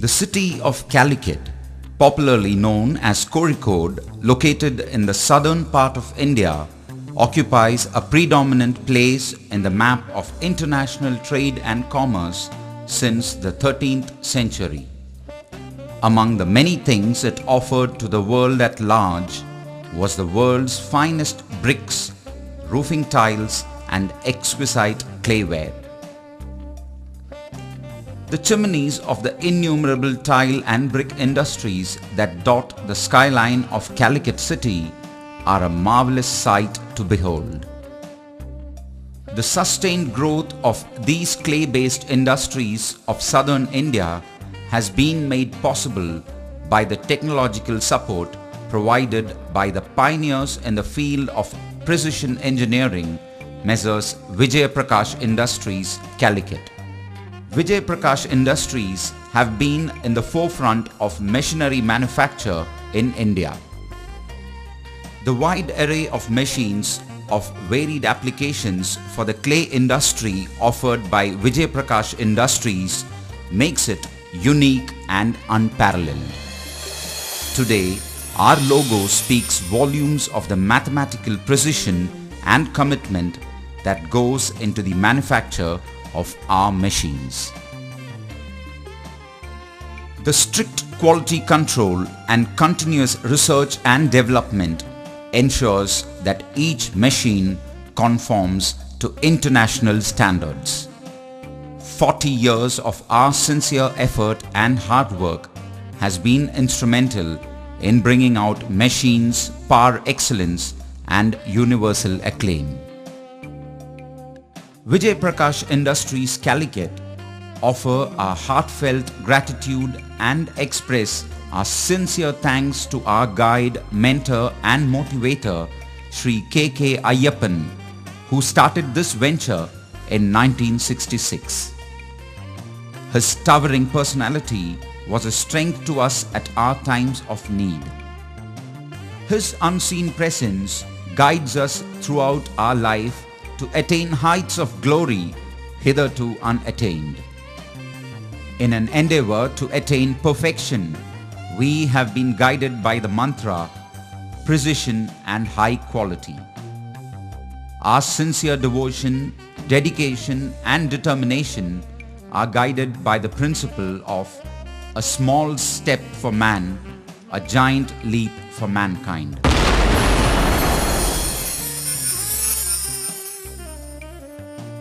The city of Calicut, popularly known as Kozhikode, located in the southern part of India, occupies a predominant place in the map of international trade and commerce since the 13th century. Among the many things it offered to the world at large was the world's finest bricks, roofing tiles and exquisite clayware. The chimneys of the innumerable tile and brick industries that dot the skyline of Calicut city are a marvelous sight to behold. The sustained growth of these clay-based industries of southern India has been made possible by the technological support provided by the pioneers in the field of precision engineering, Messrs. Vijayaprakash Industries Calicut. Vijayaprakash Industries have been in the forefront of machinery manufacture in India. The wide array of machines of varied applications for the clay industry offered by Vijayaprakash Industries makes it unique and unparalleled. Today, our logo speaks volumes of the mathematical precision and commitment that goes into the manufacture of our machines. The strict quality control and continuous research and development ensures that each machine conforms to international standards. 40 years of our sincere effort and hard work has been instrumental in bringing out machines par excellence and universal acclaim. Vijayaprakash Industries Calicut offer our heartfelt gratitude and express our sincere thanks to our guide, mentor and motivator, Sri K.K. Ayyappan, who started this venture in 1966. His towering personality was a strength to us at our times of need. His unseen presence guides us throughout our life to attain heights of glory hitherto unattained. In an endeavor to attain perfection, we have been guided by the mantra, precision and high quality. Our sincere devotion, dedication and determination are guided by the principle of a small step for man, a giant leap for mankind.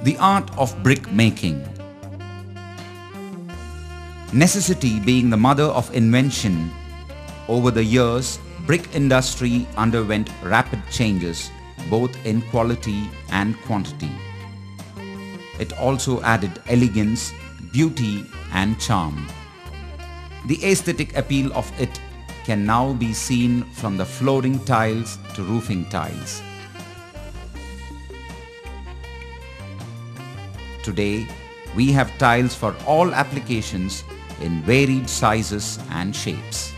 The art of brick making. Necessity being the mother of invention, over the years, brick industry underwent rapid changes both in quality and quantity. It also added elegance, beauty and charm. The aesthetic appeal of it can now be seen from the flooring tiles to roofing tiles. Today, we have tiles for all applications in varied sizes and shapes.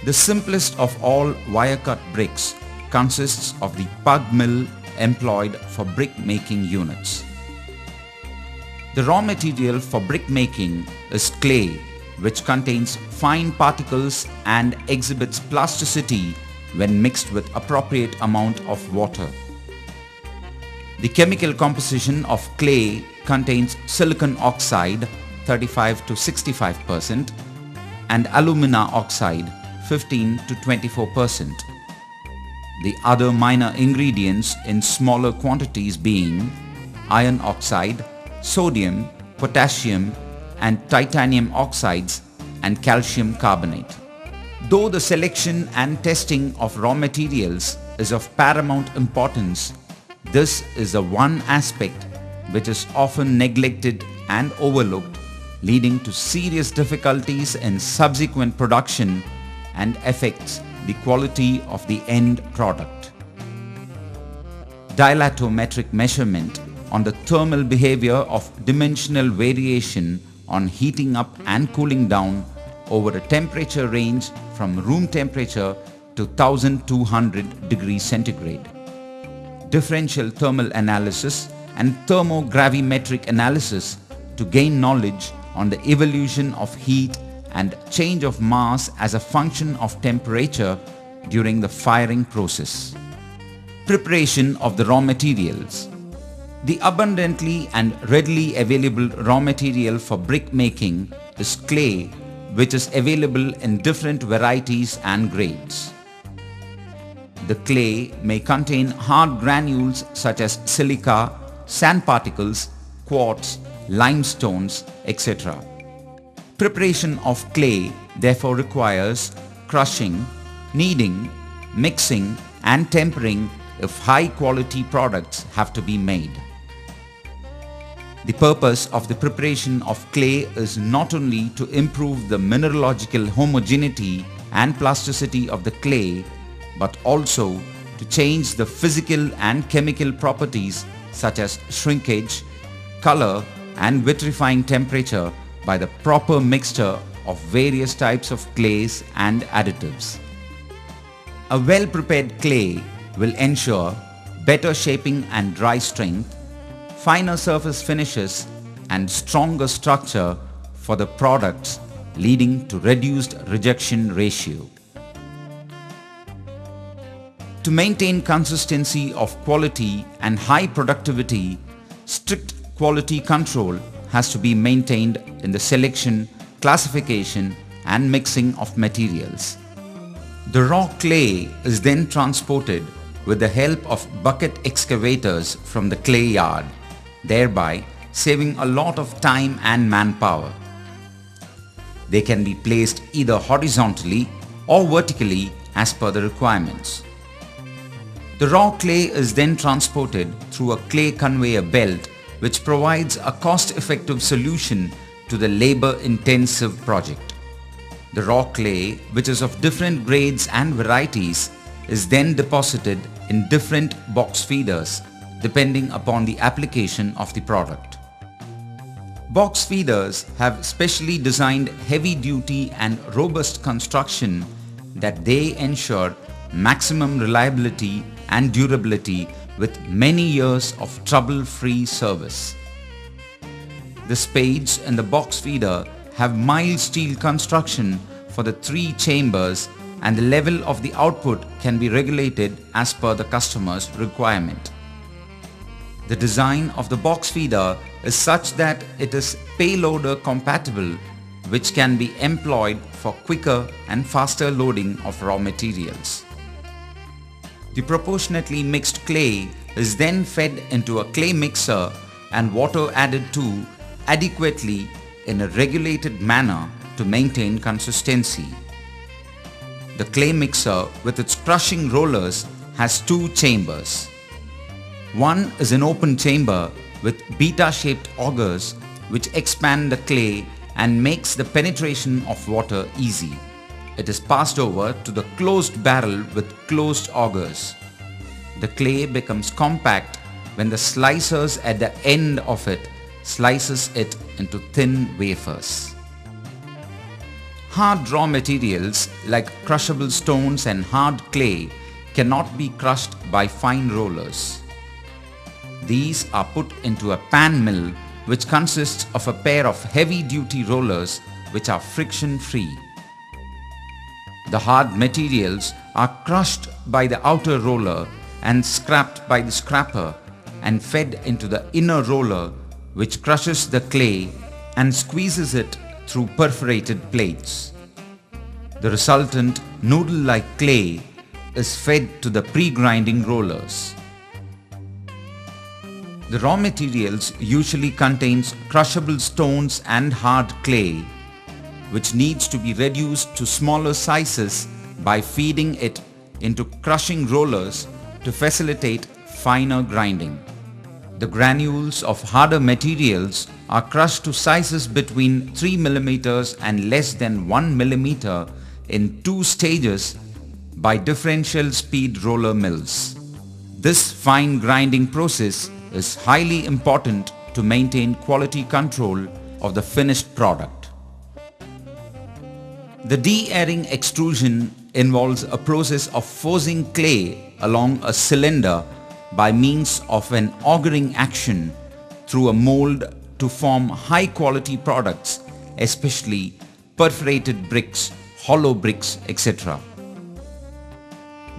The simplest of all wire-cut bricks consists of the pug mill employed for brick making units. The raw material for brick making is clay, which contains fine particles and exhibits plasticity when mixed with appropriate amount of water. The chemical composition of clay contains silicon oxide 35 to 65% and alumina oxide 15 to 24%. The other minor ingredients in smaller quantities being iron oxide, sodium, potassium and titanium oxides and calcium carbonate. Though the selection and testing of raw materials is of paramount importance, this is the one aspect which is often neglected and overlooked, leading to serious difficulties in subsequent production and affects the quality of the end product. Dilatometric measurement on the thermal behavior of dimensional variation on heating up and cooling down over a temperature range from room temperature to 1200 degrees centigrade. differential thermal analysis and thermogravimetric analysis to gain knowledge on the evolution of heat and change of mass as a function of temperature during the firing process. Preparation of the raw materials. The abundantly and readily available raw material for brick making is clay, which is available in different varieties and grades. The clay may contain hard granules such as silica, sand particles, quartz, limestones, etc. Preparation of clay therefore requires crushing, kneading, mixing and tempering if high quality products have to be made. The purpose of the preparation of clay is not only to improve the mineralogical homogeneity and plasticity of the clay, but also to change the physical and chemical properties such as shrinkage, color and vitrifying temperature by the proper mixture of various types of clays and additives. A well-prepared clay will ensure better shaping and dry strength, finer surface finishes and stronger structure for the products, leading to reduced rejection ratio. To maintain consistency of quality and high productivity, strict quality control has to be maintained in the selection, classification and mixing of materials. The raw clay is then transported with the help of bucket excavators from the clay yard, thereby saving a lot of time and manpower. They can be placed either horizontally or vertically as per the requirements. The raw clay is then transported through a clay conveyor belt, which provides a cost-effective solution to the labor-intensive project. The raw clay, which is of different grades and varieties, is then deposited in different box feeders depending upon the application of the product. Box feeders have specially designed heavy-duty and robust construction that they ensure maximum reliability and durability with many years of trouble-free service. The spades in the box feeder have mild steel construction for the 3 chambers, and the level of the output can be regulated as per the customer's requirement. The design of the box feeder is such that it is payloader compatible, which can be employed for quicker and faster loading of raw materials. The proportionately mixed clay is then fed into a clay mixer and water added to adequately in a regulated manner to maintain consistency. The clay mixer with its crushing rollers has 2 chambers. One is an open chamber with beta-shaped augers which expand the clay and makes the penetration of water easy. It is passed over to the closed barrel with closed augers. The clay becomes compact when the slicers at the end of it slices it into thin wafers. Hard raw materials like crushable stones and hard clay cannot be crushed by fine rollers. These are put into a pan mill, which consists of a pair of heavy-duty rollers which are friction-free. The hard materials are crushed by the outer roller and scrapped by the scrapper and fed into the inner roller, which crushes the clay and squeezes it through perforated plates. The resultant noodle-like clay is fed to the pre-grinding rollers. The raw materials usually contains crushable stones and hard clay, which needs to be reduced to smaller sizes by feeding it into crushing rollers to facilitate finer grinding. The granules of harder materials are crushed to sizes between 3 mm and less than 1 mm in 2 stages by differential speed roller mills. This fine grinding process is highly important to maintain quality control of the finished product. The de-airing extrusion involves a process of forcing clay along a cylinder by means of an augering action through a mold to form high quality products, especially perforated bricks, hollow bricks, etc.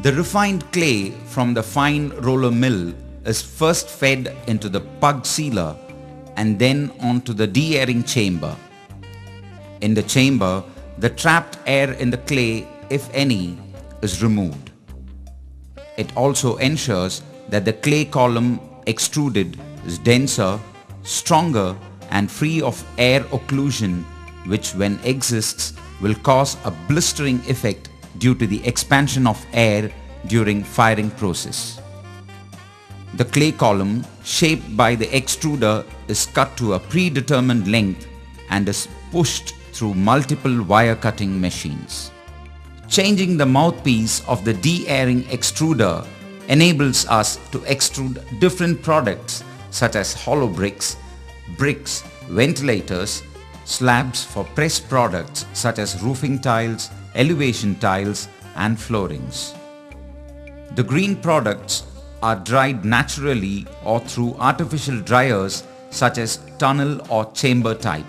The refined clay from the fine roller mill is first fed into the pug sealer and then onto the de-airing chamber. In the chamber, the trapped air in the clay, if any, is removed. It also ensures that the clay column extruded is denser, stronger and free of air occlusion, which when exists will cause a blistering effect due to the expansion of air during firing process. The clay column shaped by the extruder is cut to a predetermined length and is pushed through multiple wire cutting machines. Changing the mouthpiece of the de-airing extruder enables us to extrude different products such as hollow bricks, bricks, ventilators, slabs for pressed products such as roofing tiles, elevation tiles and floorings. The green products are dried naturally or through artificial dryers such as tunnel or chamber type.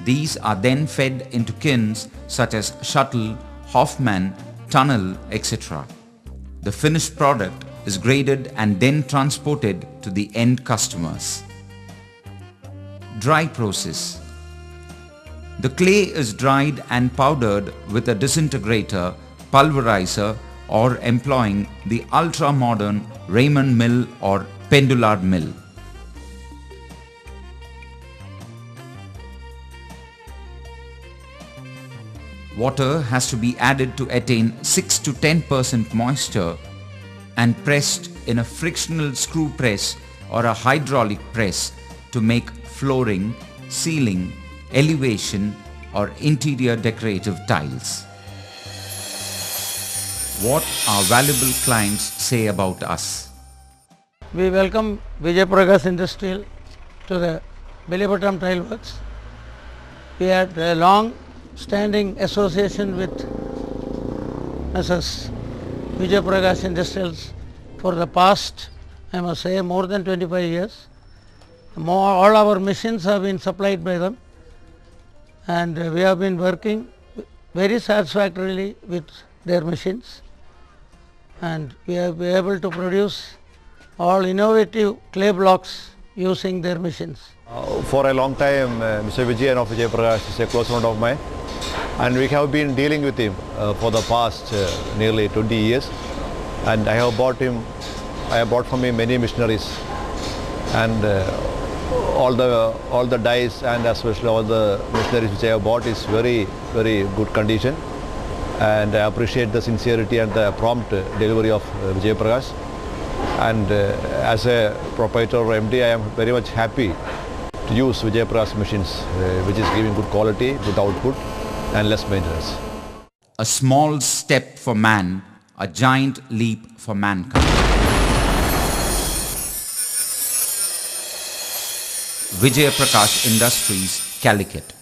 These are then fed into kilns such as shuttle, Hoffman, tunnel, etc. The finished product is graded and then transported to the end customers. Dry process. The clay is dried and powdered with a disintegrator, pulverizer or employing the ultra-modern Raymond mill or pendular mill. Water has to be added to attain 6 to 10% moisture and pressed in a frictional screw press or a hydraulic press to make flooring, ceiling, elevation or interior decorative tiles. What our valuable clients say about us. We welcome Vijayaprakash Industries to the Vijayapatam Tile Works. We had a long standing association with Mrs. Vijayaprakash Industries for the past, I must say, more than 25 years. All our machines have been supplied by them, and we have been working very satisfactorily with their machines, and we have been able to produce all innovative clay blocks using their machines. For a long time, Mr. Vijayan of Vijayaprakash is a close friend of mine, and we have been dealing with him for the past nearly 20 years. And I have bought from him many machineries, and all the dies and especially all the machineries which I have bought is very good condition. And I appreciate the sincerity and the prompt delivery of Vijayaprakash. And as a proprietor or MD, I am very much happy to use Vijayaprakash machines, which is giving good quality, good output and less maintenance. A small step for man, a giant leap for mankind. Vijayaprakash Industries, Calicut.